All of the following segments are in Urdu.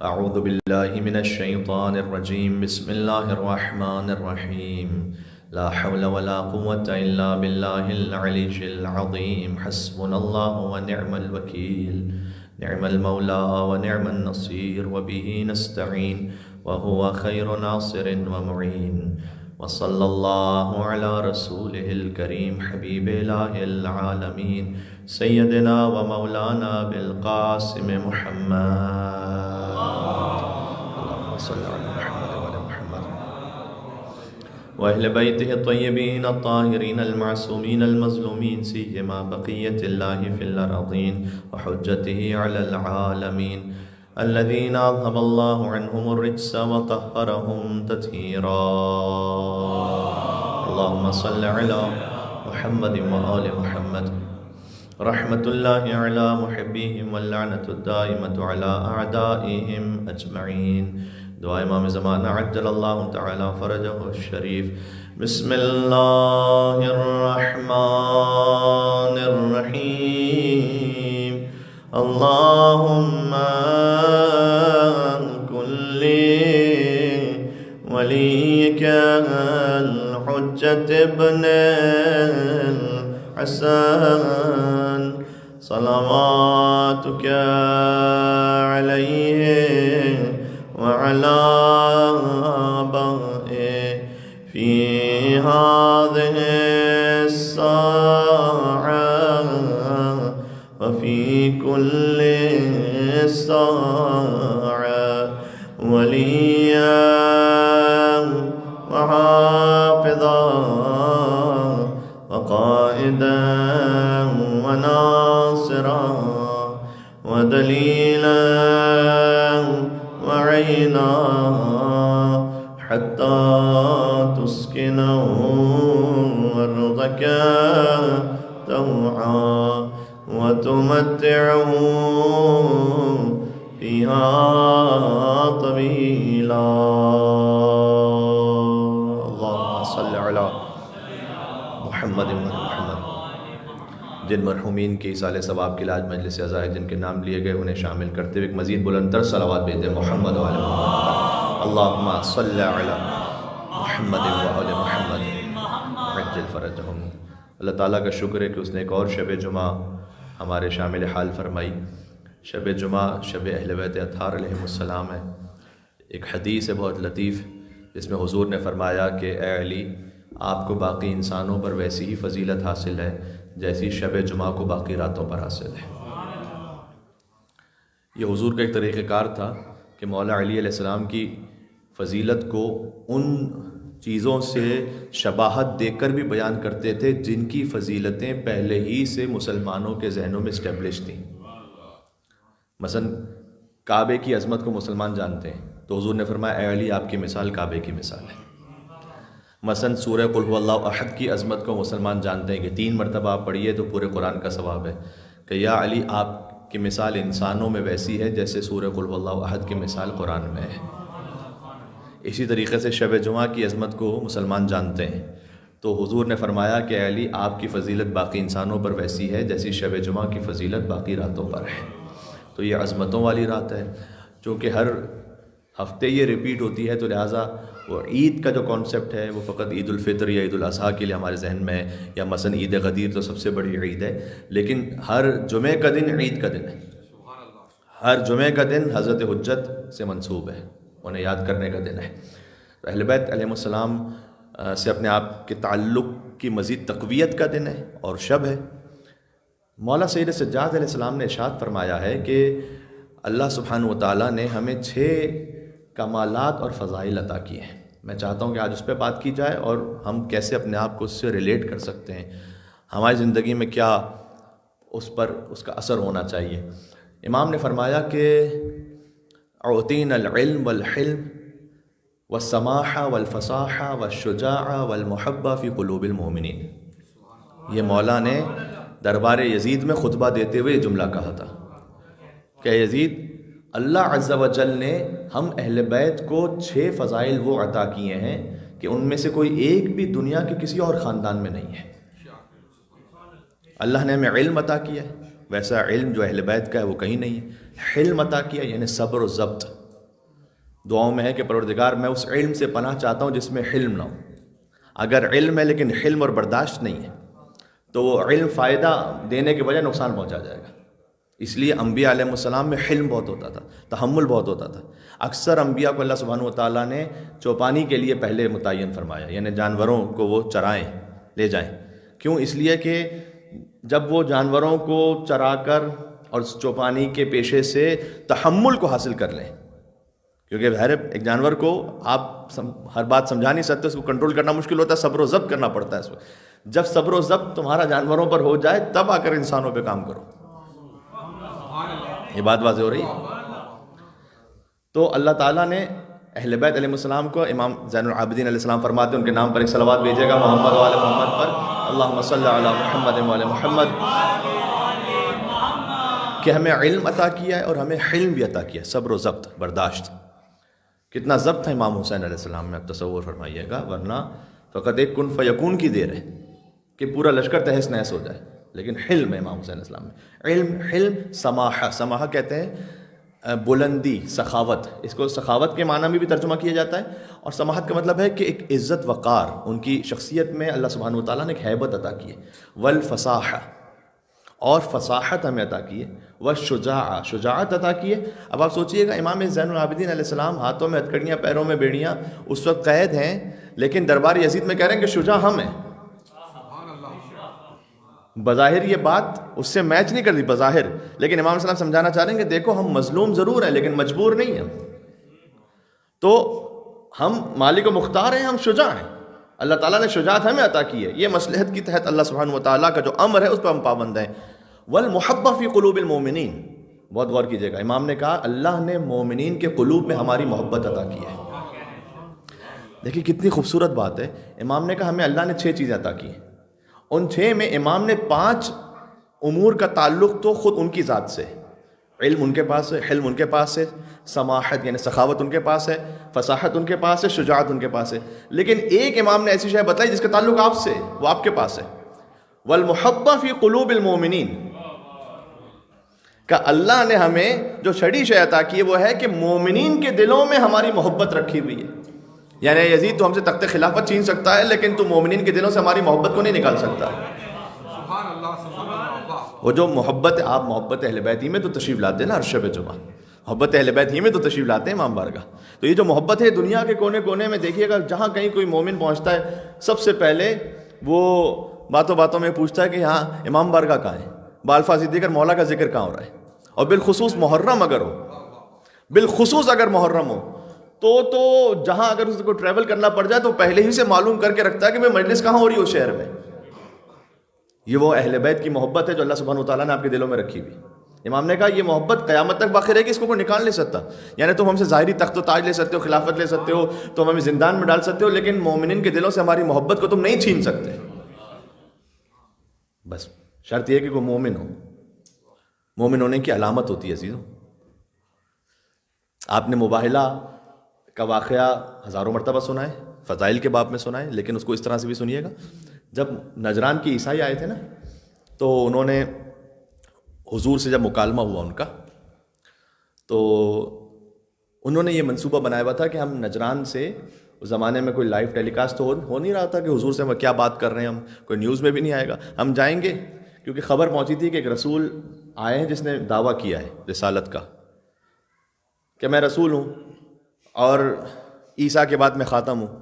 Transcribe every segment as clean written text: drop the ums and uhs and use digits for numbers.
اعوذ باللہ من الشیطان الرجیم بسم اللہ الرحمن الرحیم لا حول ولا قوة الا باللہ العلی العظیم حسبنا اللہ ونعم الوکیل نعم المولا ونعم النصیر وبه نستعین وهو خیر ناصر ومعین وصلی اللہ علی رسولہ الکریم حبیب الہ العالمین سیدنا ومولانا بالقاسم محمد صلی اللہ علیہ وآلہ محمد وأهل بيته الطيبين الطاهرين المعصومين المظلومين سيما بقية الله في الأرضين وحجته على العالمين الذين أذهب الله عنهم الرجس وطهرهم تطهيرا اللهم صل على محمد وآل محمد رحمة الله على محبيهم واللعنة الدائمة على أعدائهم أجمعين دعا امام زمانہ عجل اللہ تعالی فرجہ الشریف بسم اللہ الرحمن الرحیم اللہم کل ولیک الحجة ابن الحسن صلواتک علیہ وعلى آبائه في هذه الساعة وفي كل ساعة وليا وحافظا وقائدا وناصرا ودليلا وعينا حتى تسكنه أرضك طوعا وتمتعه فيها طويلا اللهم صل على محمد محمد جن مرحومین کے ایصال ثواب کے لاج مجلس عزائے جن کے نام لیے گئے انہیں شامل کرتے ہوئے ایک مزید بلندتر صلوات بھیج دیں محمد و آل محمد اللہم صلی علی محمد و آل محمد عجل فرجہم۔ اللہ تعالیٰ کا شکر ہے کہ اس نے ایک اور شب جمعہ ہمارے شامل حال فرمائی۔ شب جمعہ شب اہل بیت اطہار علیہ السلام ہے۔ ایک حدیث ہے بہت لطیف جس میں حضور نے فرمایا کہ اے علی آپ کو باقی انسانوں پر ویسی ہی فضیلت حاصل ہے جیسی شب جمعہ کو باقی راتوں پر حاصل ہے۔ یہ حضور کا ایک طریقہ کار تھا کہ مولا علی علیہ السلام کی فضیلت کو ان چیزوں سے شباہت دے کر بھی بیان کرتے تھے جن کی فضیلتیں پہلے ہی سے مسلمانوں کے ذہنوں میں اسٹیبلش تھیں۔ مثلا کعبے کی عظمت کو مسلمان جانتے ہیں تو حضور نے فرمایا اے علی آپ کی مثال کعبے کی مثال ہے۔ مثلا سورہ قل هو اللہ احد کی عظمت کو مسلمان جانتے ہیں کہ 3 مرتبہ آپ پڑھیے تو پورے قرآن کا ثواب ہے کہ یا علی آپ کی مثال انسانوں میں ویسی ہے جیسے سورہ قل هو اللہ احد کی مثال قرآن میں ہے۔ اسی طریقے سے شب جمعہ کی عظمت کو مسلمان جانتے ہیں تو حضور نے فرمایا کہ اے علی آپ کی فضیلت باقی انسانوں پر ویسی ہے جیسی شب جمعہ کی فضیلت باقی راتوں پر ہے۔ تو یہ عظمتوں والی رات ہے چونکہ ہر ہفتے یہ ریپیٹ ہوتی ہے تو لہٰذا وہ عید کا جو کانسیپٹ ہے وہ فقط عید الفطر یا عید الاضحیٰ کے لیے ہمارے ذہن میں ہے، یا مثلا عید غدیر تو سب سے بڑی عید ہے، لیکن ہر جمعہ کا دن عید کا دن ہے۔ ہر جمعہ کا دن حضرت حجت سے منسوب ہے، انہیں یاد کرنے کا دن ہے۔ اہل بیت علیہ السلام سے اپنے آپ کے تعلق کی مزید تقویت کا دن ہے اور شب ہے۔ مولا سید سجاد علیہ السلام نے ارشاد فرمایا ہے کہ اللہ سبحانہ و تعالیٰ نے ہمیں 6 کمالات اور فضائل عطا کیے ہیں۔ میں چاہتا ہوں کہ آج اس پہ بات کی جائے اور ہم کیسے اپنے آپ کو اس سے ریلیٹ کر سکتے ہیں، ہماری زندگی میں کیا اس پر اس کا اثر ہونا چاہیے۔ امام نے فرمایا کہ اعطینا العلم والحلم والسماح والفصاح والشجاع والمحبہ فی قلوب المؤمنین۔ یہ مولا نے دربار یزید میں خطبہ دیتے ہوئے یہ جملہ کہا تھا کہ یزید اللہ عز و جل نے ہم اہل بیت کو 6 فضائل وہ عطا کیے ہیں کہ ان میں سے کوئی ایک بھی دنیا کے کسی اور خاندان میں نہیں ہے۔ اللہ نے ہمیں علم عطا کیا ہے، ویسا علم جو اہل بیت کا ہے وہ کہیں نہیں ہے۔ حلم عطا کیا یعنی صبر و ضبط، دعاؤں میں ہے کہ پروردگار میں اس علم سے پناہ چاہتا ہوں جس میں حلم نہ ہو. اگر علم ہے لیکن حلم اور برداشت نہیں ہے تو وہ علم فائدہ دینے کے بجائے نقصان پہنچا جائے گا. اس لیے انبیاء علیہ السلام میں حلم بہت ہوتا تھا، تحمل بہت ہوتا تھا. اکثر انبیاء کو اللہ سبحانہ و تعالیٰ نے چوپانی کے لیے پہلے متعین فرمایا، یعنی جانوروں کو وہ چرائیں، لے جائیں. کیوں؟ اس لیے کہ جب وہ جانوروں کو چرا کر اور چوپانی کے پیشے سے تحمل کو حاصل کر لیں، کیونکہ ہر ایک جانور کو آپ ہر بات سمجھا نہیں سکتے، اس کو کنٹرول کرنا مشکل ہوتا ہے، صبر و ضبط کرنا پڑتا ہے اس وقت. جب صبر و ضبط تمہارا جانوروں پر ہو جائے تب آ کر انسانوں پہ کام کرو. یہ بات واضح ہو رہی ہے؟ تو اللہ تعالیٰ نے اہل بیت علیہ السلام کو، امام زین العابدین علیہ السلام فرماتے ہیں ان کے نام پر ایک صلوات بھیجے گا محمد و آل محمد پر، اللہم صلی علی محمد و آل محمد، کہ ہمیں علم عطا کیا ہے اور ہمیں حلم بھی عطا کیا ہے، صبر و ضبط، برداشت. کتنا ضبط ہے امام حسین علیہ السلام میں، آپ تصور فرمائیے گا. ورنہ فقط ایک کن فیکون کی دیر ہے کہ پورا لشکر تہس نہس ہو جائے، لیکن حلم ہے امام حسین علیہ السلام میں. علم، حلم، سماحہ. سماحہ کہتے ہیں بلندی، سخاوت. اس کو سخاوت کے معنی میں بھی ترجمہ کیا جاتا ہے، اور سماحت کا مطلب ہے کہ ایک عزت وقار. ان کی شخصیت میں اللہ سبحانہ و تعالیٰ نے ایک ہیبت عطا کی ہے. والفصاحہ، اور فصاحت ہمیں عطا کی ہے. والشجاعہ، شجاعت عطا کی ہے. اب آپ سوچئے گا امام زین العابدین علیہ السلام ہاتھوں میں ہتھکڑیاں، پیروں میں بیڑیاں، اس وقت قید ہیں، لیکن دربار یزید میں کہہ رہے ہیں کہ شجاع ہم ہیں. بظاہر یہ بات اس سے میچ نہیں کرتی بظاہر، لیکن امام صلی اللہ علیہ وسلم سمجھانا چاہ رہے ہیں کہ دیکھو ہم مظلوم ضرور ہیں لیکن مجبور نہیں ہیں. تو ہم مالک و مختار ہیں، ہم شجاع ہیں. اللہ تعالیٰ نے شجاعت ہمیں عطا کی ہے. یہ مصلحت کی تحت اللہ سبحانہ و تعالیٰ کا جو امر ہے اس پہ ہم پابند ہیں. والمحبہ فی قلوب المومنین، بہت غور کیجیے گا. امام نے کہا اللہ نے مومنین کے قلوب میں ہماری محبت عطا کی ہے. دیکھیے کتنی خوبصورت بات ہے. امام نے کہا ہمیں اللہ نے 6 چیزیں عطا کی ہیں. ان 6 میں امام نے 5 امور کا تعلق تو خود ان کی ذات سے، علم ان کے پاس ہے، حلم ان کے پاس ہے، سماحت یعنی سخاوت ان کے پاس ہے، فصاحت ان کے پاس ہے، شجاعت ان کے پاس ہے. لیکن ایک امام نے ایسی شے بتائی جس کا تعلق آپ سے، وہ آپ کے پاس ہے. والمحبہ فی قلوب المومنین، کہ اللہ نے ہمیں جو چھڑی شے عطا کی ہے وہ ہے کہ مومنین کے دلوں میں ہماری محبت رکھی ہوئی ہے. یعنی یزید تو ہم سے تخت خلافت چھین سکتا ہے لیکن تو مومنین کے دلوں سے ہماری محبت کو نہیں نکال سکتا. وہ جو محبت، آپ محبت اہل بیت ہی میں تو تشریف لاتے ہیں نا عرش پہ جمعہ، محبت اہل بیت ہی میں تو تشریف لاتے ہیں امام بارگاہ. تو یہ جو محبت ہے دنیا کے کونے کونے میں دیکھیے گا، جہاں کہیں کوئی مومن پہنچتا ہے سب سے پہلے وہ باتوں باتوں میں پوچھتا ہے کہ ہاں امام بارگاہ کہاں ہے، بالفاظ دیگر مولا کا ذکر کہاں ہو رہا ہے. اور بالخصوص محرم اگر ہو، بالخصوص اگر محرم ہو تو جہاں اگر اس کو ٹریول کرنا پڑ جائے تو پہلے ہی سے معلوم کر کے رکھتا ہے کہ میں مجلس کہاں ہو رہی ہو شہر میں. یہ وہ اہل بیت کی محبت ہے جو اللہ سبحانہ وتعالیٰ نے آپ کے دلوں میں رکھی ہوئی. امام نے کہا یہ محبت قیامت تک باقی رہے گی، اس کو کوئی نکال نہیں سکتا. یعنی تم ہم سے ظاہری تخت و تاج لے سکتے ہو، خلافت لے سکتے ہو، تم ہمیں زندان میں ڈال سکتے ہو، لیکن مومنین کے دلوں سے ہماری محبت کو تم نہیں چھین سکتے. بس شرط یہ ہے کہ کوئی مومن ہو. مومن ہونے کی علامت ہوتی ہے عزیزوں. آپ نے مباہلہ کا واقعہ ہزاروں مرتبہ سنا ہے، فضائل کے باب میں سنا ہے، لیکن اس کو اس طرح سے بھی سنیے گا. جب نجران کی عیسائی آئے تھے نا، تو انہوں نے حضور سے جب مکالمہ ہوا ان کا، تو انہوں نے یہ منصوبہ بنایا ہوا تھا کہ ہم نجران سے، اس زمانے میں کوئی لائیو ٹیلی کاسٹ تو ہو نہیں رہا تھا کہ حضور سے ہم کیا بات کر رہے ہیں، ہم کوئی نیوز میں بھی نہیں آئے گا، ہم جائیں گے. کیونکہ خبر پہنچی تھی کہ ایک رسول آئے ہیں جس نے دعویٰ کیا ہے رسالت کا کہ میں رسول ہوں اور عیسیٰ کے بعد میں خاتم ہوں.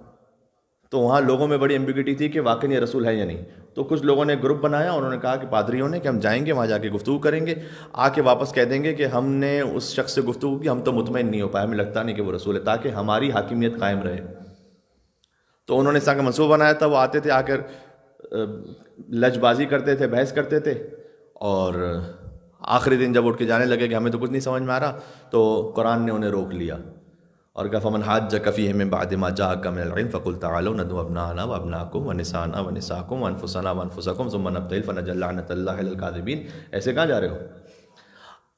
تو وہاں لوگوں میں بڑی ایمبیگوٹی تھی کہ واقعی یہ رسول ہے یا نہیں. تو کچھ لوگوں نے گروپ بنایا، انہوں نے کہا کہ پادریوں نے کہ ہم جائیں گے وہاں جا کے گفتگو کریں گے، آ کے واپس کہہ دیں گے کہ ہم نے اس شخص سے گفتگو کی، ہم تو مطمئن نہیں ہو پائے، ہمیں لگتا نہیں کہ وہ رسول ہے، تاکہ ہماری حاکمیت قائم رہے. تو انہوں نے اس طرح کا منصوبہ بنایا تھا. وہ آتے تھے، آ کر لج بازی کرتے تھے، بحث کرتے تھے، اور آخری دن جب اٹھ کے جانے لگے کہ ہمیں تو کچھ نہیں سمجھ میں آ رہا، تو قرآن نے انہیں روک لیا اور کہا فمن حاجک فیہ من بعد ما جاءک من العلم فقل تعالوا ندعو ابناءنا وابناءکم ونساءنا ونساءکم وانفسنا وانفسکم ثم نبتہل فنجعل لعنۃ اللہ علی الکاذبین. ایسے کہاں جا رہے ہو؟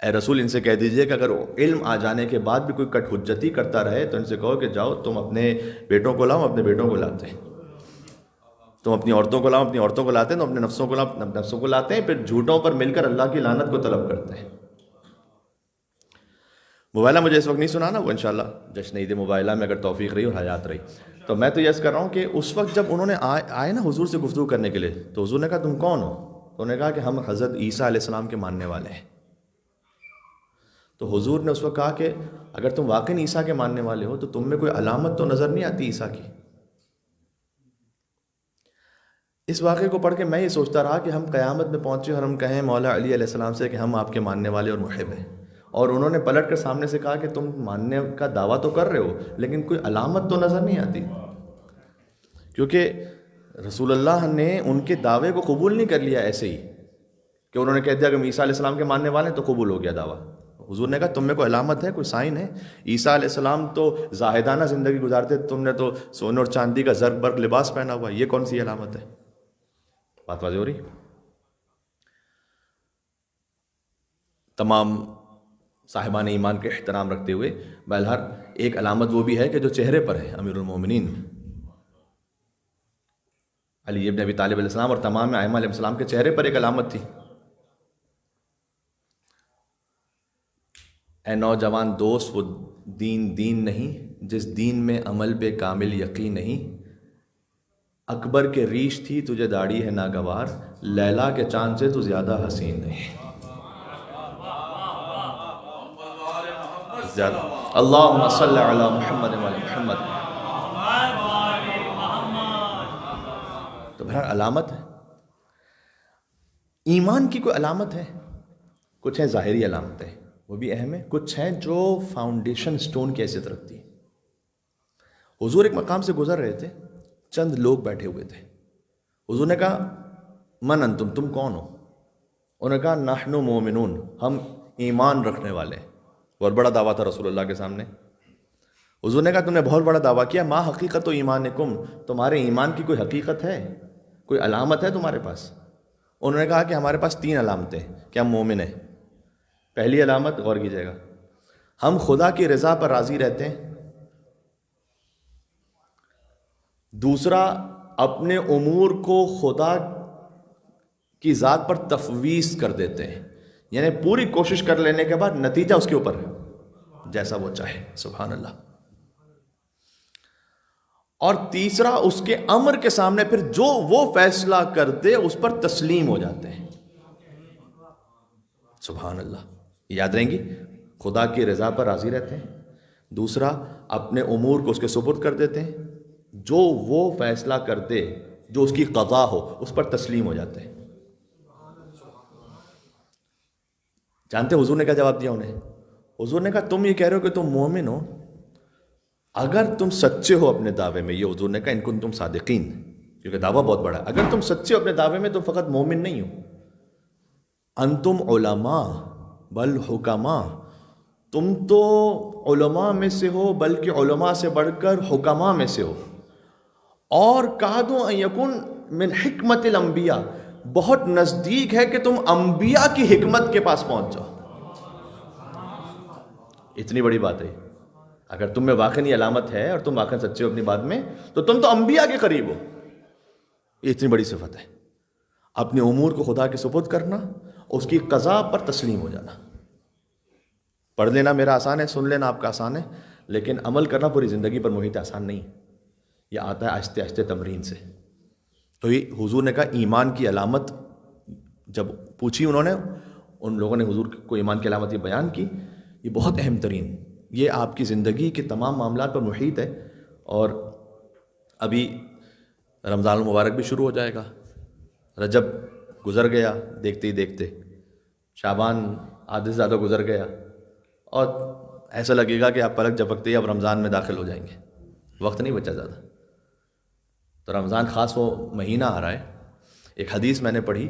اے رسول ان سے کہہ دیجئے کہ اگر علم آ جانے کے بعد بھی کوئی کٹ حجتی کرتا رہے تو ان سے کہو کہ جاؤ تم اپنے بیٹوں کو لاؤ، اپنے بیٹوں کو لاتے ہیں، تم اپنی عورتوں کو لاؤ، اپنی عورتوں کو لاتے ہیں، تم اپنے نفسوں کو لاؤ، اپنے نفسوں کو لاتے ہیں، پھر جھوٹوں پر مل کر اللہ کی لعنت کو طلب کرتے ہیں. موبائلہ مجھے اس وقت نہیں سنانا، وہ انشاءاللہ جشن عید موبائلہ میں اگر توفیق رہی اور حیات رہی تو میں تو یس کر رہا ہوں کہ اس وقت جب انہوں نے آئے نا حضور سے گفتگو کرنے کے لیے، تو حضور نے کہا تم کون ہو؟ تو انہوں نے کہا کہ ہم حضرت عیسیٰ علیہ السلام کے ماننے والے ہیں. تو حضور نے اس وقت کہا کہ اگر تم واقعی عیسیٰ کے ماننے والے ہو تو تم میں کوئی علامت تو نظر نہیں آتی عیسیٰ کی. اس واقعے کو پڑھ کے میں یہ سوچتا رہا کہ ہم قیامت میں پہنچے اور ہم کہیں مولا علی علیہ السلام سے کہ ہم آپ کے ماننے والے اور محب ہیں، اور انہوں نے پلٹ کر سامنے سے کہا کہ تم ماننے کا دعویٰ تو کر رہے ہو لیکن کوئی علامت تو نظر نہیں آتی. کیونکہ رسول اللہ نے ان کے دعوے کو قبول نہیں کر لیا ایسے ہی کہ انہوں نے کہہ دیا کہ ہم عیسیٰ علیہ السلام کے ماننے والے ہیں تو قبول ہو گیا دعویٰ. حضور نے کہا تم میں کوئی علامت ہے، کوئی سائن ہے؟ عیسیٰ علیہ السلام تو زاہدانہ زندگی گزارتے، تم نے تو سونے اور چاندی کا زرق برق لباس پہنا ہوا، یہ کون سی علامت ہے؟ بات واضح ہو رہی؟ تمام صاحبان ایمان کے احترام رکھتے ہوئے بہرحال ایک علامت وہ بھی ہے کہ جو چہرے پر ہے. امیر المومنین علی ابن ابی طالب علیہ السلام اور تمام ائمہ علیہ السلام کے چہرے پر ایک علامت تھی. اے نوجوان دوست، وہ دین نہیں جس دین میں عمل پہ کامل یقین نہیں. اکبر کے ریش تھی تجھے داڑھی ہے ناگوار، لیلا کے چاند سے تو زیادہ حسین نہیں. اللہم صلی علی محمد و علی محمد. تو بہرحال علامت ہے. ایمان کی کوئی علامت ہے؟ کچھ ہے ظاہری علامتیں، وہ بھی اہم ہے. کچھ ہیں جو فاؤنڈیشن سٹون کی حیثیت رکھتی ہیں. حضور ایک مقام سے گزر رہے تھے، چند لوگ بیٹھے ہوئے تھے. حضور نے کہا من انتم، تم کون ہو؟ انہوں نے کہا نحن مومنون، ہم ایمان رکھنے والے. بہت بڑا دعویٰ تھا رسول اللہ کے سامنے. حضور نے کہا تم نے بہت بڑا دعویٰ کیا، ما حقیقت و ایمانکم، تمہارے ایمان کی کوئی حقیقت ہے، کوئی علامت ہے تمہارے پاس؟ انہوں نے کہا کہ ہمارے پاس 3 علامتیں کہ ہم مومن ہیں. پہلی علامت، غور کیجیے گا، ہم خدا کی رضا پر راضی رہتے ہیں. دوسرا، اپنے امور کو خدا کی ذات پر تفویض کر دیتے ہیں، یعنی پوری کوشش کر لینے کے بعد نتیجہ اس کے اوپر ہے جیسا وہ چاہے. سبحان اللہ. اور تیسرا، اس کے امر کے سامنے پھر جو وہ فیصلہ کر دے اس پر تسلیم ہو جاتے ہیں. سبحان اللہ. یاد رہیں گی، خدا کی رضا پر راضی رہتے ہیں. دوسرا، اپنے امور کو اس کے سپرد کر دیتے ہیں، جو وہ فیصلہ کر دے، جو اس کی قضا ہو، اس پر تسلیم ہو جاتے ہیں. جانتے حضور نے کیا جواب دیا انہیں؟ حضور نے کہا تم یہ کہہ رہے ہو کہ تم مومن ہو، اگر تم سچے ہو اپنے دعوے میں، یہ حضور نے کہا ان کن تم صادقین، کیونکہ دعویٰ بہت بڑا ہے. اگر تم سچے ہو اپنے دعوے میں، تم فقط مومن نہیں ہو. انتم علماء بل حکماء، تم تو علماء میں سے ہو، بلکہ علماء سے بڑھ کر حکماء میں سے ہو. اور کادوا ان یکن من حکمت الانبیاء، بہت نزدیک ہے کہ تم انبیاء کی حکمت کے پاس پہنچ جاؤ. اتنی بڑی بات ہے. اگر تم میں واقعی علامت ہے اور تم واقعی سچے ہو اپنی بات میں، تو تم تو انبیاء کے قریب ہو. یہ اتنی بڑی صفت ہے، اپنے امور کو خدا کے سپرد کرنا، اس کی قضا پر تسلیم ہو جانا. پڑھ لینا میرا آسان ہے، سن لینا آپ کا آسان ہے، لیکن عمل کرنا پوری زندگی پر محیط آسان نہیں. یہ آتا ہے آہستہ آہستہ تمرین سے. تو یہ حضور نے کہا ایمان کی علامت جب پوچھی انہوں نے، ان لوگوں نے حضور کو ایمان کی علامت یہ بیان کی. یہ بہت اہم ترین، یہ آپ کی زندگی کے تمام معاملات پر محیط ہے. اور ابھی رمضان المبارک بھی شروع ہو جائے گا. رجب گزر گیا دیکھتے ہی دیکھتے، شعبان آدھے سے زیادہ گزر گیا، اور ایسا لگے گا کہ آپ پلک جھپکتے ہی اب رمضان میں داخل ہو جائیں گے. وقت نہیں بچا زیادہ. تو رمضان خاص وہ مہینہ آ رہا ہے. ایک حدیث میں نے پڑھی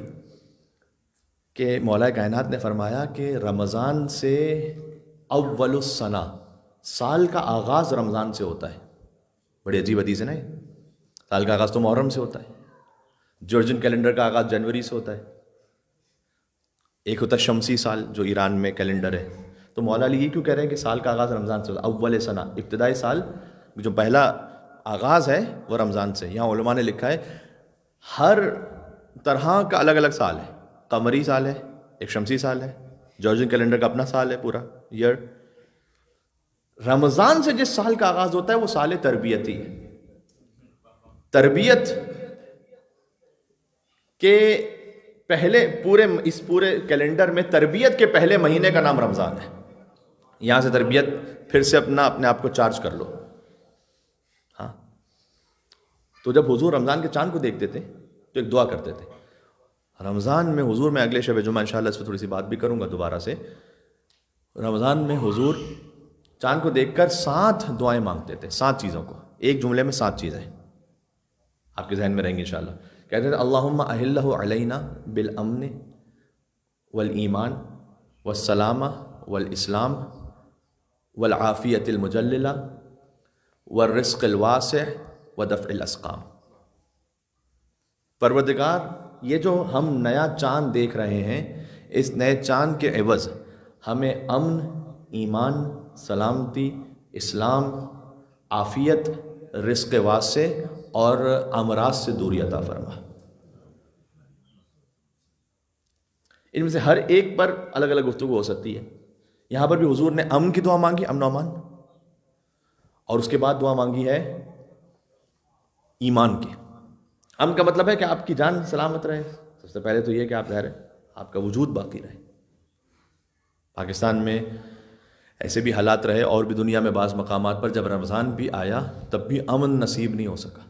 کہ مولا کائنات نے فرمایا کہ رمضان سے اول السنہ، سال کا آغاز رمضان سے ہوتا ہے. بڑی عجیب حدیث ہے نا. سال کا آغاز تو محرم سے ہوتا ہے، جورجن کیلنڈر کا آغاز جنوری سے ہوتا ہے. ایک ہوتا ہے شمسی سال جو ایران میں کیلنڈر ہے. تو مولا علی یہ کیوں کہہ رہے ہیں کہ سال کا آغاز رمضان سے ہوتا ہے؟ اول سنہ، ابتدائی سال جو پہلا آغاز ہے وہ رمضان سے. یہاں علماء نے لکھا ہے ہر طرح کا الگ الگ سال ہے. قمری سال ہے، ایک شمسی سال ہے، جورجن کیلنڈر کا اپنا سال ہے پورا ایئر. رمضان سے جس سال کا آغاز ہوتا ہے وہ سال تربیتی ہے. تربیت کے پہلے اس پورے کیلنڈر میں تربیت کے پہلے مہینے کا نام رمضان ہے. یہاں سے تربیت پھر سے اپنے آپ کو چارج کر لو. ہاں، تو جب حضور رمضان کے چاند کو دیکھتے تھے تو ایک دعا کرتے تھے. رمضان میں حضور، میں اگلے شب جمعہ انشاءاللہ اس پہ تھوڑی سی بات بھی کروں گا دوبارہ سے. رمضان میں حضور چاند کو دیکھ کر 7 دعائیں مانگتے تھے، 7 چیزوں کو، ایک جملے میں 7 چیزیں آپ کے ذہن میں رہیں گی انشاءاللہ. کہتے تھے اللہم احلہ علینا بالامن والایمان والسلامہ والاسلام والعافیت المجللہ والرزق الواسع ودفع الاسقام. پروردگار، یہ جو ہم نیا چاند دیکھ رہے ہیں، اس نئے چاند کے عوض ہمیں امن، ایمان، سلامتی، اسلام، عافیت، رزق واسع اور امراض سے دوری عطا فرما. ان میں سے ہر ایک پر الگ الگ گفتگو ہو سکتی ہے. یہاں پر بھی حضور نے امن کی دعا مانگی، امن و امان، اور اس کے بعد دعا مانگی ہے ایمان کی. امن کا مطلب ہے کہ آپ کی جان سلامت رہے. سب سے پہلے تو یہ کہ آپ رہ رہے، آپ کا وجود باقی رہے. پاکستان میں ایسے بھی حالات رہے اور بھی دنیا میں بعض مقامات پر جب رمضان بھی آیا تب بھی امن نصیب نہیں ہو سکا.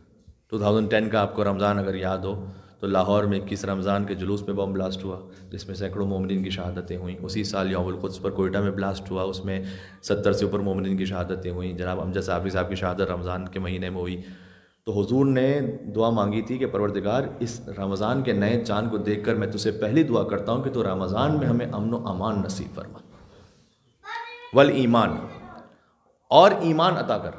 2010 کا آپ کو رمضان اگر یاد ہو تو لاہور میں 21 رمضان کے جلوس میں بم بلاسٹ ہوا جس میں سینکڑوں مومنین کی شہادتیں ہوئیں. اسی سال یوم القدس پر کوئٹہ میں بلاسٹ ہوا، اس میں 70 سے اوپر مومنین کی شہادتیں ہوئیں. جناب امجد صابری صاحب کی شہادت رمضان کے مہینے میں ہوئی. تو حضور نے دعا مانگی تھی کہ پروردگار، اس رمضان کے نئے چاند کو دیکھ کر میں تجھ سے پہلی دعا کرتا ہوں کہ تو رمضان میں ہمیں امن و امان نصیب فرما، والایمان، اور ایمان عطا کر.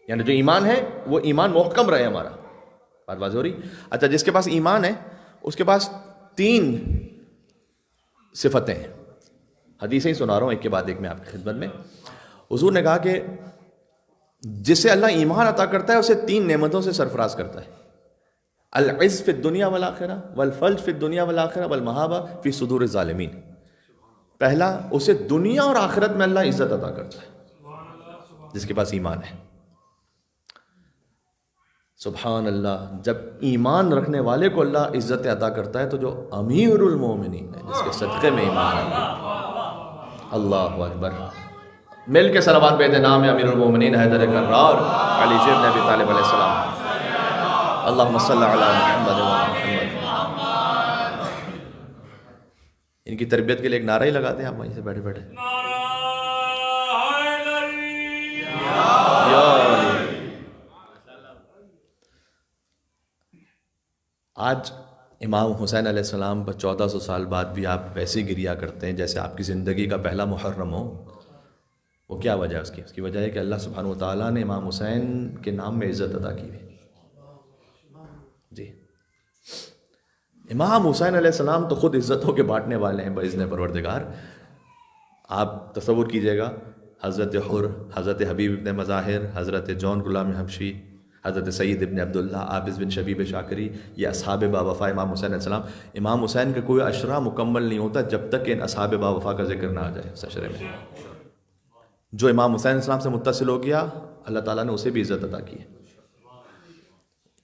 یعنی جو ایمان ہے وہ ایمان محکم رہے ہمارا. بات واضح ہو رہی؟ اچھا، جس کے پاس ایمان ہے اس کے پاس 3 صفتیں ہیں. حدیثیں ہی سنا رہا ہوں ایک کے بعد ایک میں آپ کی خدمت میں. حضور نے کہا کہ جسے اللہ ایمان عطا کرتا ہے اسے 3 نعمتوں سے سرفراز کرتا ہے: العز فی الدنیا والآخرہ، والفلج فی الدنیا والآخرہ، والمہابہ فی صدور الظالمین. پہلا، اسے دنیا اور آخرت میں اللہ عزت عطا کرتا ہے جس کے پاس ایمان ہے. سبحان اللہ، جب ایمان رکھنے والے کو اللہ عزت عطا کرتا ہے تو جو امیر المومنین ہے جس کے صدقے میں ایمان ہے، اللہ اکبر. مل کے صلوات بیت نام امیر المومنین حیدر کرار علی شیر نبی طالب علیہ السلام. اللہم صلی علی محمد و محمد. ان کی تربیت کے لیے ایک نعرہ ہی لگاتے ہیں آپ وہیں سے بیٹھے بیٹھے. آج امام حسین علیہ السلام پر 1400 سال بعد بھی آپ ویسے ہی گریا کرتے ہیں جیسے آپ کی زندگی کا پہلا محرم ہو. وہ کیا وجہ ہے اس کی وجہ ہے کہ اللہ سبحانہ و تعالیٰ نے امام حسین کے نام میں عزت عطا کی ہے. جی، امام حسین علیہ السلام تو خود عزتوں کے بانٹنے والے ہیں باذن پروردگار. آپ تصور کیجئے گا، حضرت حر، حضرت حبیب ابن مظاہر، حضرت جون غلام حبشی، حضرت سید ابن عبداللہ، عابس بن شبیب شاکری، یہ اصحاب باوفا امام حسین علیہ السلام. امام حسین کا کوئی عشرہ مکمل نہیں ہوتا جب تک کہ ان اصحاب باوفا کا ذکر نہ آ جائے اس عشرے میں. جو امام حسین علیہ السلام سے متصل ہو گیا اللہ تعالیٰ نے اسے بھی عزت عطا کی ہے.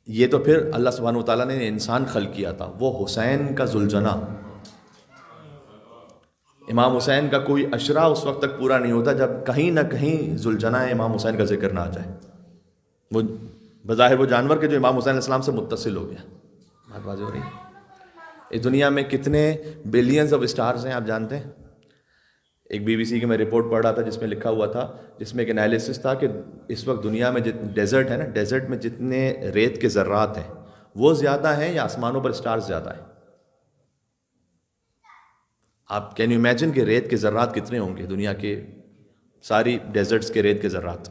یہ تو پھر اللہ سبحانہ و تعالیٰ نے انسان خلق کیا تھا، وہ حسین کا ذوالجناح. امام حسین کا کوئی عشرہ اس وقت تک پورا نہیں ہوتا جب کہیں نہ کہیں ذوالجناح امام حسین کا ذکر نہ آ جائے. وہ بظاہر وہ جانور کے جو امام حسین علیہ السلام سے متصل ہو گیا. بات واضح ہو رہی ہے؟ اس دنیا میں کتنے بلینز آف اسٹارز ہیں آپ جانتے ہیں؟ ایک بی بی سی کی میں رپورٹ پڑھ رہا تھا جس میں لکھا ہوا تھا، جس میں ایک انالیسس تھا کہ اس وقت دنیا میں ڈیزرٹ ہے نا، ڈیزرٹ میں جتنے ریت کے ذرات ہیں وہ زیادہ ہیں یا آسمانوں پر اسٹارز زیادہ ہیں؟ آپ کین یو امیجن کہ ریت کے ذرات کتنے ہوں گے دنیا کے ساری ڈیزرٹس کے ریت کے ذرات.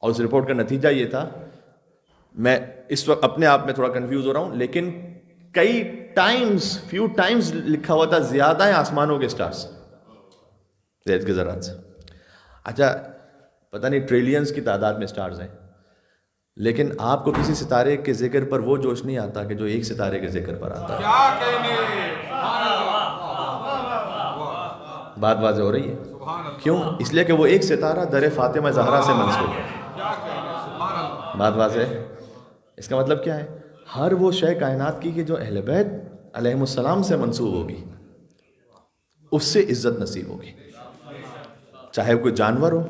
اور اس رپورٹ کا نتیجہ یہ تھا، میں اس وقت اپنے آپ میں تھوڑا کنفیوز ہو رہا ہوں لیکن کئی فیو ٹائمز لکھا ہوا تھا زیادہ ہیں آسمانوں کے اسٹارز ریت کے ذرات سے. اچھا، پتہ نہیں ٹریلینز کی تعداد میں اسٹارز ہیں، لیکن آپ کو کسی ستارے کے ذکر پر وہ جوش نہیں آتا کہ جو ایک ستارے کے ذکر پر آتا ہے. بات واضح ہو رہی ہے؟ کیوں؟ اس لیے کہ وہ ایک ستارہ در فاطمہ زہرا سے منسوب ہے. بات واضح ہے؟ اس کا مطلب کیا ہے؟ ہر وہ شے کائنات کی کہ جو اہل بیت علیہم السلام سے منسوب ہوگی اس سے عزت نصیب ہوگی، چاہے وہ کوئی جانور ہو،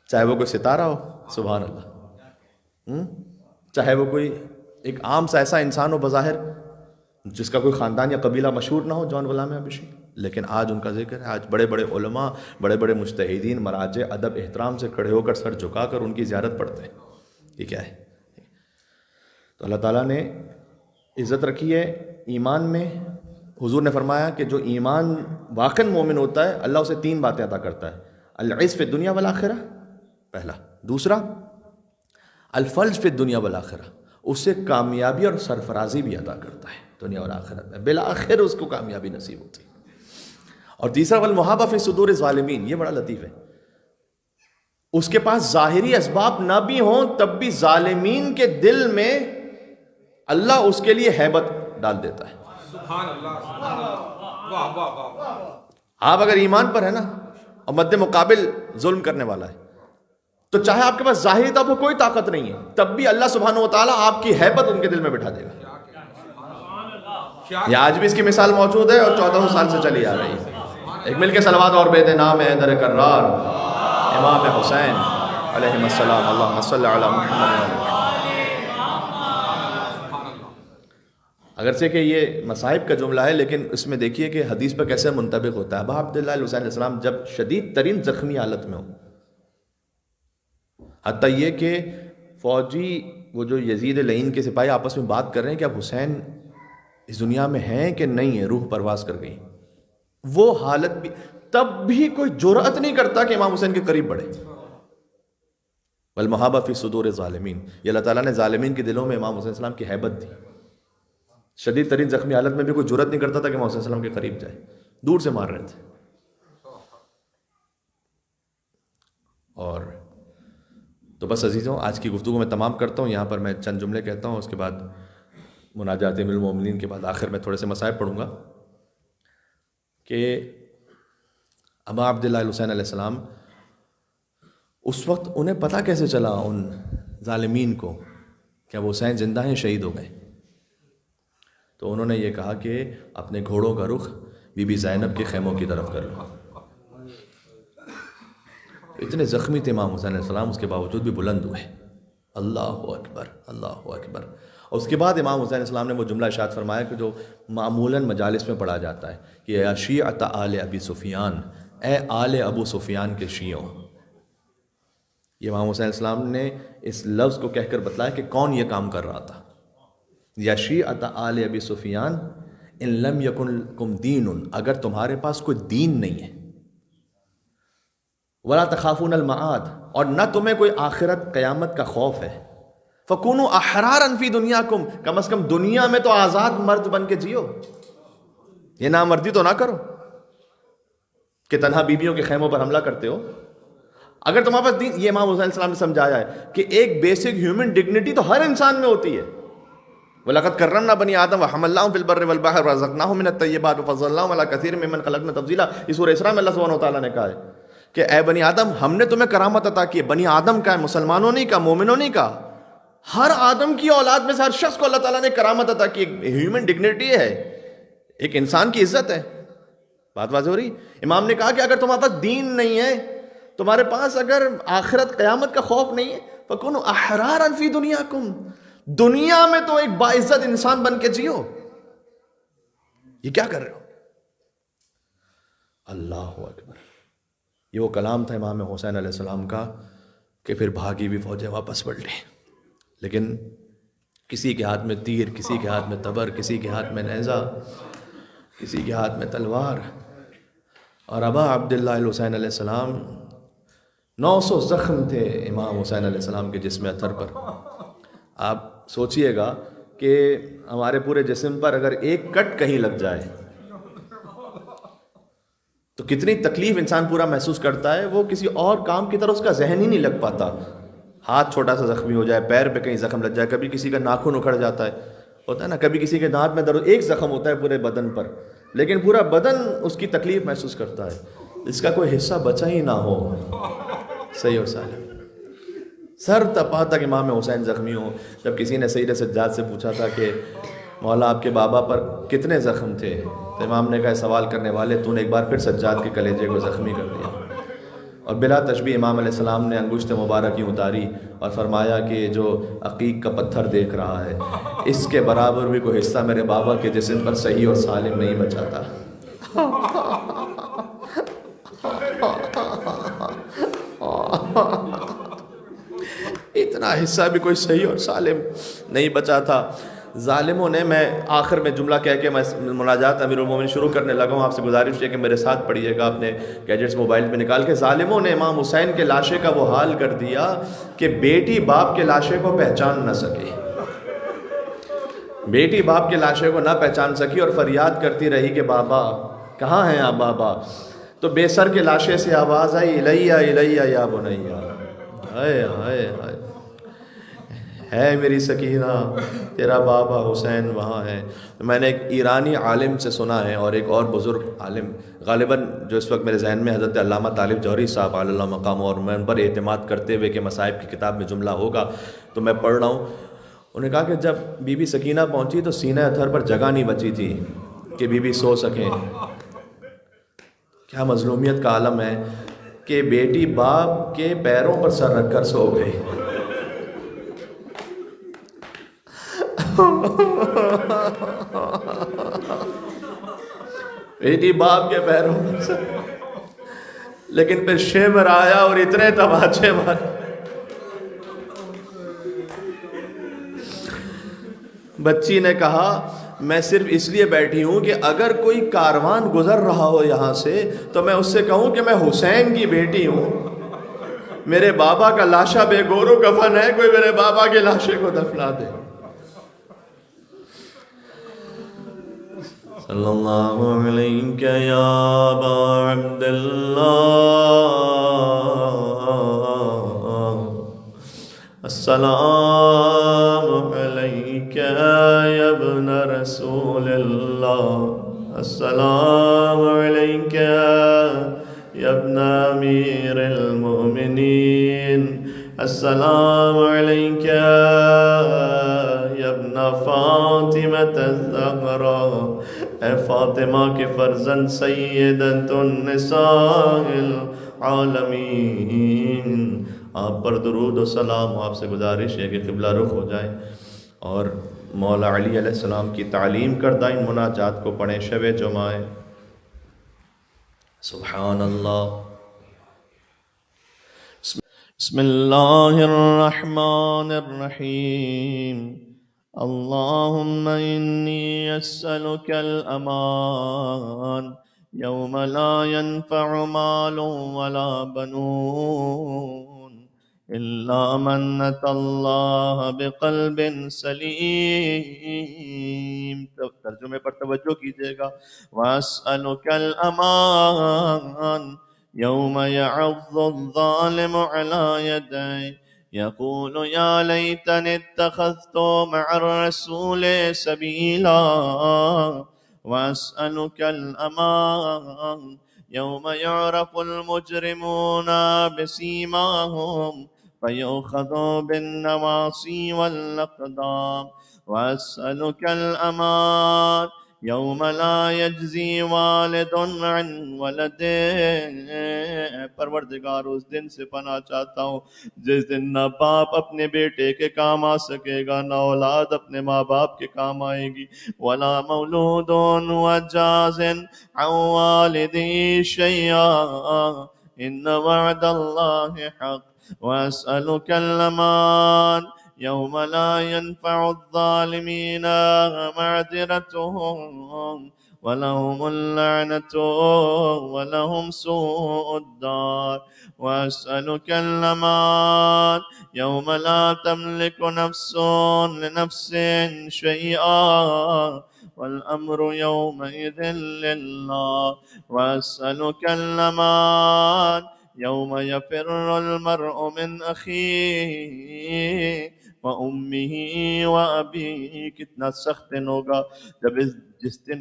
چاہے وہ کوئی ستارہ ہو، سبحان اللہ، چاہے وہ کوئی ایک عام سا ایسا انسان ہو بظاہر جس کا کوئی خاندان یا قبیلہ مشہور نہ ہو، جون غلام حبشی، لیکن آج ان کا ذکر ہے. آج بڑے بڑے علماء، بڑے بڑے مجتہدین، مراجع ادب احترام سے کھڑے ہو کر سر جھکا کر ان کی زیارت پڑھتے ہیں. یہ کیا ہے؟ تو اللہ تعالیٰ نے عزت رکھی ہے ایمان میں. حضور نے فرمایا کہ جو ایمان واقعاً مومن ہوتا ہے اللہ اسے 3 باتیں عطا کرتا ہے: العز فی الدنیا والآخرہ، پہلا. دوسرا الفلج فی الدنیا والآخرہ، اسے کامیابی اور سرفرازی بھی عطا کرتا ہے دنیا اور آخرت میں، بالآخر اس کو کامیابی نصیب ہوتی ہے. اور تیسرا والمحابہ فی صدور الظالمین، یہ بڑا لطیف ہے، اس کے پاس ظاہری اسباب نہ بھی ہوں تب بھی ظالمین کے دل میں اللہ اس کے لیے ہیبت ڈال دیتا ہے. سبحان اللہ، سبحان اللہ، واہ واہ واہ. آپ اگر ایمان پر ہے نا اور مد مقابل ظلم کرنے والا ہے تو چاہے آپ کے پاس ظاہری طور پر کوئی طاقت نہیں ہے تب بھی اللہ سبحانہ و تعالیٰ آپ کی ہیبت ان کے دل میں بٹھا دے گا. یہ آج بھی اس کی مثال موجود ہے اور 1400 سال سے چلی آ رہی ہے. ایک مل کے صلوات اور بے نام حیدر کرار امام حسین علیہ السلام، اللہم صلی علی محمد. اگرچہ کہ یہ مصائب کا جملہ ہے لیکن اس میں دیکھیے کہ حدیث پر کیسے منطبق ہوتا ہے. ابا عبداللہ علیہ السلام جب شدید ترین زخمی حالت میں ہو، حتیٰ یہ کہ فوجی وہ جو یزید لعین کے سپاہی آپس میں بات کر رہے ہیں کہ اب حسین اس دنیا میں ہیں کہ نہیں ہے، روح پرواز کر گئی، وہ حالت بھی، تب بھی کوئی جرأت نہیں کرتا کہ امام حسین کے قریب بڑھے. والمحابہ فی صدور الظالمین، یہ اللہ تعالیٰ نے ظالمین کے دلوں میں امام حسین السلام کی ہیبت دی. شدید ترین زخمی حالت میں بھی کوئی جرأت نہیں کرتا تھا کہ امام حسین السلام کے قریب جائے، دور سے مار رہے تھے. اور تو بس عزیزوں، آج کی گفتگو میں تمام کرتا ہوں. یہاں پر میں چند جملے کہتا ہوں، اس کے بعد مناجات امیر المومنین کے بعد آخر میں تھوڑے سے مصائب پڑھوں گا. کہ ابا عبداللہ الحسین علیہ السلام اس وقت انہیں پتہ کیسے چلا ان ظالمین کو کہ اب حسین زندہ ہیں، شہید ہو گئے؟ تو انہوں نے یہ کہا کہ اپنے گھوڑوں کا رخ بی بی زینب کے خیموں کی طرف کر لو. اتنے زخمی تھے امام حسین علیہ السلام، اس کے باوجود بھی بلند ہوئے. اللہ اکبر، اللہ اکبر. اور اس کے بعد امام حسین علیہ السلام نے وہ جملہ ارشاد فرمایا کہ جو معمولاً مجالس میں پڑھا جاتا ہے کہ یا شیعۃ آل ابی سفیان، اے آل ابو سفیان کے شیعوں. یہ امام حسین علیہ السلام نے اس لفظ کو کہہ کر بتلایا کہ کون یہ کام کر رہا تھا. یا شیعۃ آل ابی سفیان ان لم یکن لکم دین، اگر تمہارے پاس کوئی دین نہیں ہے، ولا تخافون المعاد، اور نہ تمہیں کوئی آخرت قیامت کا خوف ہے، فکونوا احرارا فی دنیاکم، کم از کم دنیا میں تو آزاد مرد بن کے جیو، یہ نامردی تو نہ کرو کہ تنہا بیویوں کے خیموں پر حملہ کرتے ہو. اگر تمہارے پاس دین، یہ امام حسین علیہ السلام نے سمجھایا ہے کہ ایک بیسک ہیومن ڈگنیٹی تو ہر انسان میں ہوتی ہے. وَلَقَدْ كَرَّمْنَا بَنِي آدَمَ وَحَمَلْنَاهُمْ فِي الْبَرِّ وَالْبَحْرِ وَرَزَقْنَاهُمْ مِنَ الطَّيِّبَاتِ وَفَضَّلْنَاهُمْ عَلَىٰ كَثِيرٍ مِّمَّنْ خَلَقْنَا تَفْضِيلًا. اس سورہ اسراء میں اللہ سبحانہ وتعالیٰ نے کہا ہے کہ اے بنی آدم، ہم نے تمہیں کرامت عطا کی ہے. بنی آدم کا ہے، مسلمانوں نہیں کا، مومنوں نہیں کا. ہر آدم کی اولاد میں سے ہر شخص کو اللہ تعالیٰ نے کرامت عطا کی. ہیومن ڈگنیٹی ہے، ایک انسان کی عزت ہے. بات واضح ہو رہی؟ امام نے کہا کہ اگر تمہارے پاس دین نہیں ہے، تمہارے پاس اگر آخرت قیامت کا خوف نہیں ہے، فَكُونُوا أَحْرَارًا فِي دُنْيَاكُمْ، دنیا میں تو ایک باعزت انسان بن کے جیو. یہ کیا کر رہے ہو؟ اللہ اکبر. یہ وہ کلام تھا امام حسین علیہ السلام کا کہ پھر بھاگی بھی فوجیں واپس پلٹ لیں. لیکن کسی کے ہاتھ میں تیر، کسی کے ہاتھ میں تبر، کسی کے ہاتھ میں نیزہ، کسی کے ہاتھ میں تلوار. اور ابا عبداللہ الحسین علیہ السلام 900 زخم تھے امام حسین علیہ السلام کے جسم اطہر پر. آپ سوچئے گا کہ ہمارے پورے جسم پر اگر ایک کٹ کہیں لگ جائے تو کتنی تکلیف انسان پورا محسوس کرتا ہے. وہ کسی اور کام کی طرح اس کا ذہن ہی نہیں لگ پاتا. ہاتھ چھوٹا سا زخمی ہو جائے، پیر پہ کہیں زخم لگ جائے، کبھی کسی کا ناخن اکھڑ جاتا ہے، ہوتا ہے نا، کبھی کسی کے دانت میں درد، ایک زخم ہوتا ہے پورے بدن پر، لیکن پورا بدن اس کی تکلیف محسوس کرتا ہے. اس کا کوئی حصہ بچا ہی نہ ہو، صحیح اور سالم۔ سر تپا تک امام حسین زخمی ہوں۔ جب کسی نے سید سجاد سے پوچھا تھا کہ مولا آپ کے بابا پر کتنے زخم تھے، تو امام نے کہا سوال کرنے والے تو نے ایک بار پھر سجاد کے کلیجے کو زخمی کر دیا۔ اور بلا تشبیہ امام علیہ السلام نے انگشت مبارک یوں اتاری اور فرمایا کہ جو عقیق کا پتھر دیکھ رہا ہے، اس کے برابر بھی کوئی حصہ میرے بابا کے جسم پر صحیح اور سالم نہیں بچا تھا۔ اتنا حصہ بھی کوئی صحیح اور سالم نہیں بچا تھا۔ ظالموں نے، میں آخر میں جملہ کہہ کے میں مناجات امیر المومنین شروع کرنے لگا ہوں، آپ سے گزارش ہے کہ میرے ساتھ پڑھیے گا اپنے گیجٹس موبائل پہ نکال کے۔ ظالموں نے امام حسین کے لاشے کا وہ حال کر دیا کہ بیٹی باپ کے لاشے کو پہچان نہ سکے، بیٹی باپ کے لاشے کو نہ پہچان سکی اور فریاد کرتی رہی کہ بابا کہاں ہیں آپ بابا؟ تو بے سر کے لاشے سے آواز آئی الیہ الیہ یا بنیہ، ہائے ہائے ہائے، ہے میری سکینہ تیرا بابا حسین وہاں ہے۔ میں نے ایک ایرانی عالم سے سنا ہے، اور ایک اور بزرگ عالم غالباً جو اس وقت میرے ذہن میں، حضرت علامہ طالب جوہری صاحب علی اللہ مقام، اور میں ان پر اعتماد کرتے ہوئے کہ مصائب کی کتاب میں جملہ ہوگا تو میں پڑھ رہا ہوں، انہوں نے کہا کہ جب بی بی سکینہ پہنچی تو سینہ اتھر پر جگہ نہیں بچی تھی کہ بی بی سو سکیں۔ کیا مظلومیت کا عالم ہے کہ بیٹی باپ کے پیروں پر سر رکھ کر سو گئی۔ بیٹی باپ کے پیروں پر سر، لیکن پھر شیور آیا اور اتنے تماچے مارے۔ بچی نے کہا میں صرف اس لیے بیٹھی ہوں کہ اگر کوئی کاروان گزر رہا ہو یہاں سے تو میں اس سے کہوں کہ میں حسین کی بیٹی ہوں، میرے بابا کا لاشا بے گور و کفن ہے، کوئی میرے بابا کے لاشے کو دفنا دے۔ صلی اللہ علیہ یا ابا عبداللہ، السلام علیک یا ابن رسول اللہ، السلام علیک یا ابن امیر المؤمنین، السلام علیک یا ابن فاطمہ الزہراء، اے فاطمہ کے فرزند سیدۃ النساء العالمین۔ آپ پر درود و سلام ہو۔ آپ سے گزارش ہے کہ قبلہ رخ ہو جائیں اور مولا علی علیہ السلام کی تعلیم کردہ ان مناجات کو پڑھیں شب جمعہ۔ سبحان اللہ، بسم اللہ الرحمن الرحیم، اللہم انی اسألک الامان یوم لا ينفع مال ولا بنون الا من اتى اللہ بقلب سلیم۔ ترجمے پر توجہ کیجئے گا۔ واسألک الامان یوم یعض الظالم علی یدیہ یقول یا لیتنی اتخذت مع الرسول سبیلا۔ واسألک الامان یوم یعرف المجرمون بسیماہم فیؤخذ بالنواصی والاقدام۔ واسألک الامان یوم لا یجزی والد عن ولدہ۔ پروردگار اس دن سے پناہ چاہتا ہوں جس دن نہ باپ اپنے بیٹے کے کام آ سکے گا، نہ اولاد اپنے ماں باپ کے کام آئے گی۔ ولا مولود هو جاز عن والدہ شیئا ان وعد اللہ حق۔ واسألک الامان یوم لا ينفع الظالمین معذرتهم ولهم اللعنة ولهم سوء الدار۔ واسألك الامان یوم لا تملك نفس لنفس شيئا والأمر يومئذ لله۔ واسألك الامان یوم یفر المرء من اخیہ وامہ وابیہ۔ کتنا سخت دن ہوگا جب جس دن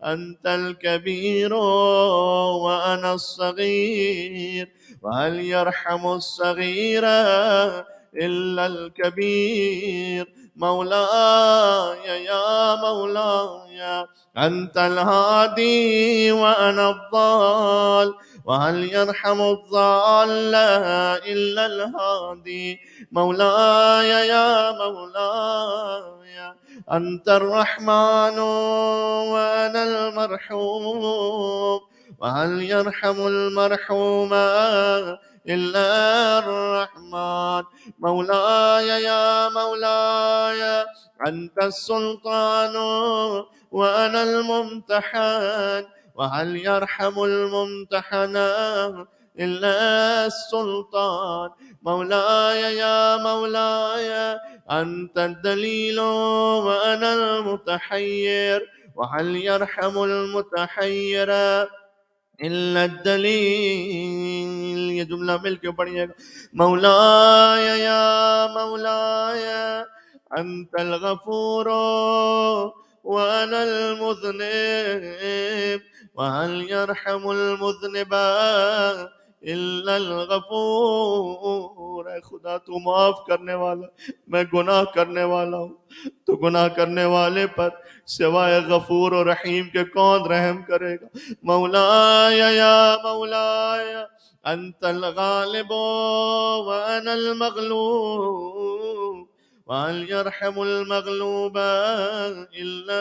أنت الكبير وأنا الصغير وهل يرحم الصغير إلا الكبير مولاي يا مولاي أنت الهادي وأنا الضال وهل يرحم الضال إلا الهادي مولاي يا مولاي أنت الرحمن وأنا المرحوم وهل يرحم المرحوم إلا الرحمن مولاي يا مولاي أنت السلطان وأنا الممتحن وهل يرحم الممتحن إلا السلطان مولاي يا مولاي أنت الدليل وأنا المتحير وهل يرحم المتحير إلا الدليل. یہ جملہ مل کے پڑھیے گا. مولاي يا مولاي أنت الغفور وأنا المذنب وهل يرحم المذنب إلا الغفور. اے خدا تو معاف کرنے والا، میں گناہ کرنے والا ہوں، تو گناہ کرنے والے پر سوائے غفور و رحیم کے کون رحم کرے گا. مولاي يا مولاي أنت الغالب وأنا المغلوب وهل يرحم المغلوب إلا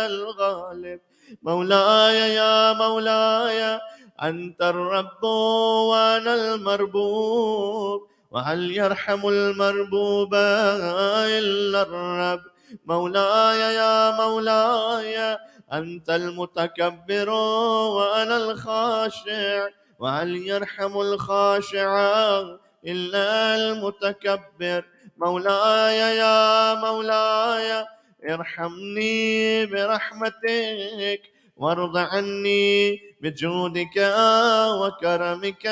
الغالب. مولاي يا مولاي أنت الرب وأنا المربوب وهل يرحم المربوب إلا الرب. مولاي يا مولاي أنت المتكبر وأنا الخاشع وهل يرحم الخاشع إلا المتكبر. مولاي يا مولاي ارحمني برحمتك وارض عني بجودك وكرمك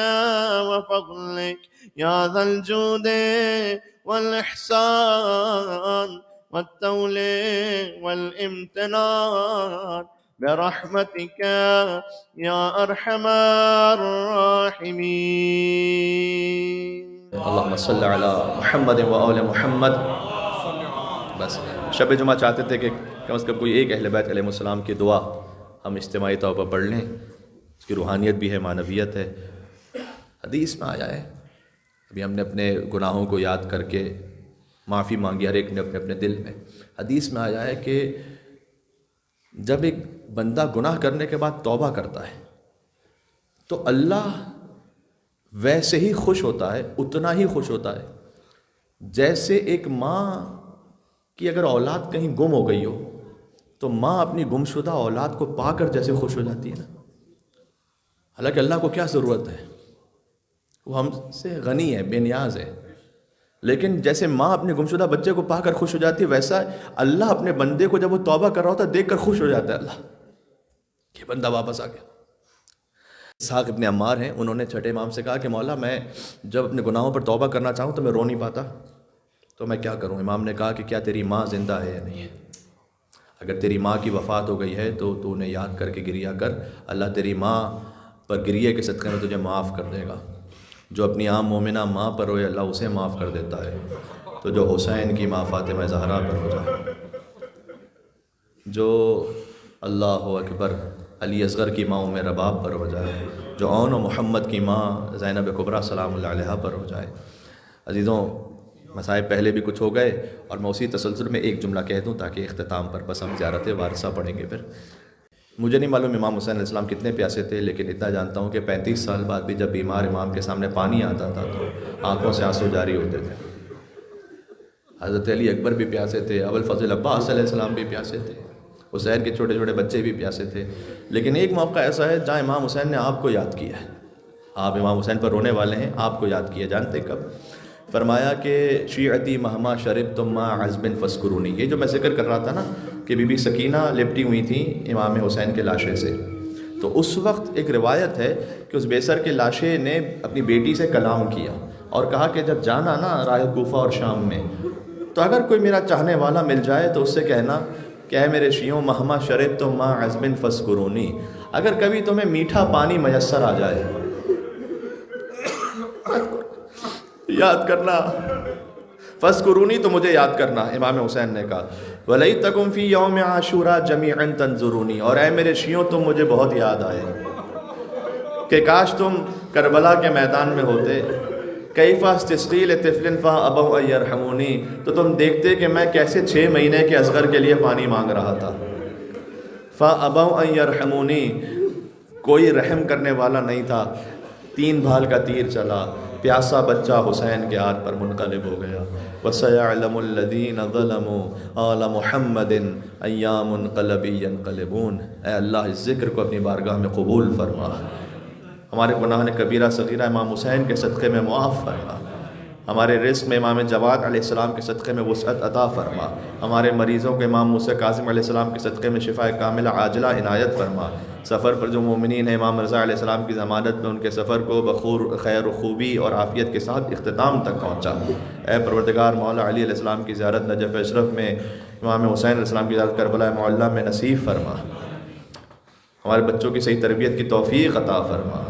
وفضلك يا ذا الجود والإحسان والتول والامتنان برحمتك يا أرحم الراحمين. اللهم صل على محمد و آل محمد. بس شب جمعہ چاہتے تھے کہ کم از کم کوئی ایک اہل بیت علیہ السلام کی دعا ہم اجتماعی طور پر پڑھ لیں. اس کی روحانیت بھی ہے، معنویت ہے. حدیث میں آیا ہے، ابھی ہم نے اپنے گناہوں کو یاد کر کے معافی مانگی ہر ایک نے اپنے اپنے دل میں. حدیث میں آیا ہے کہ جب ایک بندہ گناہ کرنے کے بعد توبہ کرتا ہے تو اللہ ویسے ہی خوش ہوتا ہے، اتنا ہی خوش ہوتا ہے جیسے ایک ماں کی اگر اولاد کہیں گم ہو گئی ہو تو ماں اپنی گمشدہ اولاد کو پا کر جیسے خوش ہو جاتی ہے نا. حالانکہ اللہ کو کیا ضرورت ہے، وہ ہم سے غنی ہے، بے نیاز ہے، لیکن جیسے ماں اپنے گمشدہ بچے کو پا کر خوش ہو جاتی ہے ویسا اللہ اپنے بندے کو جب وہ توبہ کر رہا ہوتا ہے دیکھ کر خوش ہو جاتا ہے اللہ کہ بندہ واپس آ گیا. اسحاق ابن عمار ہیں، انہوں نے چھٹے امام سے کہا کہ مولا میں جب اپنے گناہوں پر توبہ کرنا چاہوں تو میں رو نہیں پاتا، تو میں کیا کروں؟ امام نے کہا کہ کیا تیری ماں زندہ ہے یا نہیں ہے؟ اگر تیری ماں کی وفات ہو گئی ہے تو تو انہیں یاد کر کے گریہ کر، اللہ تیری ماں پر گریہ کے صدقے میں تجھے معاف کر دے گا. جو اپنی عام مومنہ ماں پر روئے اللہ اسے معاف کر دیتا ہے. تو جو حسین کی ماں فاطمہ زہرا پر ہو جائے، جو اللہ اکبر علی اصغر کی ماں ام رباب پر ہو جائے، جو اون و محمد کی ماں زینب کبریٰ سلام اللہ علیہا پر ہو جائے. عزیزوں، مسائب پہلے بھی کچھ ہو گئے اور میں اسی تسلسل میں ایک جملہ کہہ دوں تاکہ اختتام پر بس ہم زیارت وارثہ پڑھیں گے. پھر مجھے نہیں معلوم امام حسین علیہ السلام کتنے پیاسے تھے، لیکن اتنا جانتا ہوں کہ 35 سال بعد بھی جب بیمار امام کے سامنے پانی آتا تھا تو آنکھوں سے آنسو جاری ہوتے تھے. حضرت علی اکبر بھی پیاسے تھے، ابوالفضل عباس علیہ السلام بھی پیاسے تھے، حسین کے چھوٹے چھوٹے بچے بھی پیاسے تھے. لیکن ایک موقع ایسا ہے جہاں امام حسین نے آپ کو یاد کیا ہے. آپ امام حسین پر رونے والے ہیں، آپ کو یاد کیا. جانتے کب؟ فرمایا کہ شیعتی مہما شربتم ما عذب فاذکرونی. یہ جو میں ذکر کر رہا تھا نا کہ بی بی سکینہ لپٹی ہوئی تھیں امام حسین کے لاشے سے، تو اس وقت ایک روایت ہے کہ اس بیسر کے لاشے نے اپنی بیٹی سے کلام کیا اور کہا کہ جب جانا نا راہ کوفہ اور شام میں تو اگر کوئی میرا چاہنے والا مل جائے تو اس سے کہنا کہ اے میرے شیعوں مہما شربتم ما عذب فاذکرونی، اگر کبھی تمہیں میٹھا پانی میسر آ جائے یاد کرنا، فاذکرونی تو مجھے یاد کرنا، امام حسین نے کہا وَلَيْتَكُمْ فِي يَوْمِ عَاشُورَا جَمِيعًا تَنظُرُونِی، اور اے میرے شیعوں تم مجھے بہت یاد آئے کہ کاش تم کربلا کے میدان میں ہوتے، کیف استسقی لطفل فابوا ان یرحمونی، تو تم دیکھتے کہ میں کیسے 6 مہینے کے اصغر کے لیے پانی مانگ رہا تھا، فابوا ان یرحمونی، کوئی رحم کرنے والا نہیں تھا، 3 بھال کا تیر چلا، پیاسا بچہ حسین کے ہاتھ پر منقلب ہو گیا۔ وَسَيَعْلَمُ الَّذِينَ ظَلَمُوا آلَ مُحَمَّدٍ أَيَّامُ انقلبی ينقلبون، اے اللہ اس ذکر کو اپنی بارگاہ میں قبول فرما، ہمارے گناہ کبیرہ صغیرہ امام حسین کے صدقے میں معاف فرما، ہمارے رزق میں امام جواد علیہ السلام کے صدقے میں وسعت عطا فرما، ہمارے مریضوں کے امام موسیٰ کاظم علیہ السلام کے صدقے میں شفا کاملہ عاجلہ عنایت فرما، سفر پر جو مومنین ہیں امام رضا علیہ السلام کی ضمانت میں ان کے سفر کو بخور خیر و خوبی اور عافیت کے ساتھ اختتام تک پہنچا۔ اے پروردگار مولا علی علیہ السلام کی زیارت نجف اشرف میں، امام حسین علیہ السلام کی زیارت کربلا معلیٰ میں نصیب فرما، ہمارے بچوں کی صحیح تربیت کی توفیق عطا فرما،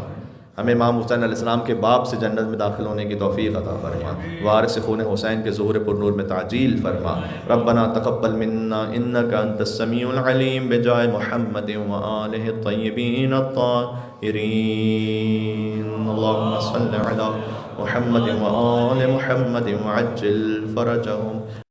ہمیں امام حسین علیہ السلام کے باپ سے جنت میں داخل ہونے کی توفیق عطا فرما، وارث خون حسین کے ظہور پر نور میں تعجیل فرما۔ ربنا تقبل منا انك انت السميع العليم بجاہ محمد وآلہ الطیبین الطاہرین، اللهم صل على محمد وآل محمد وعجل فرجهم۔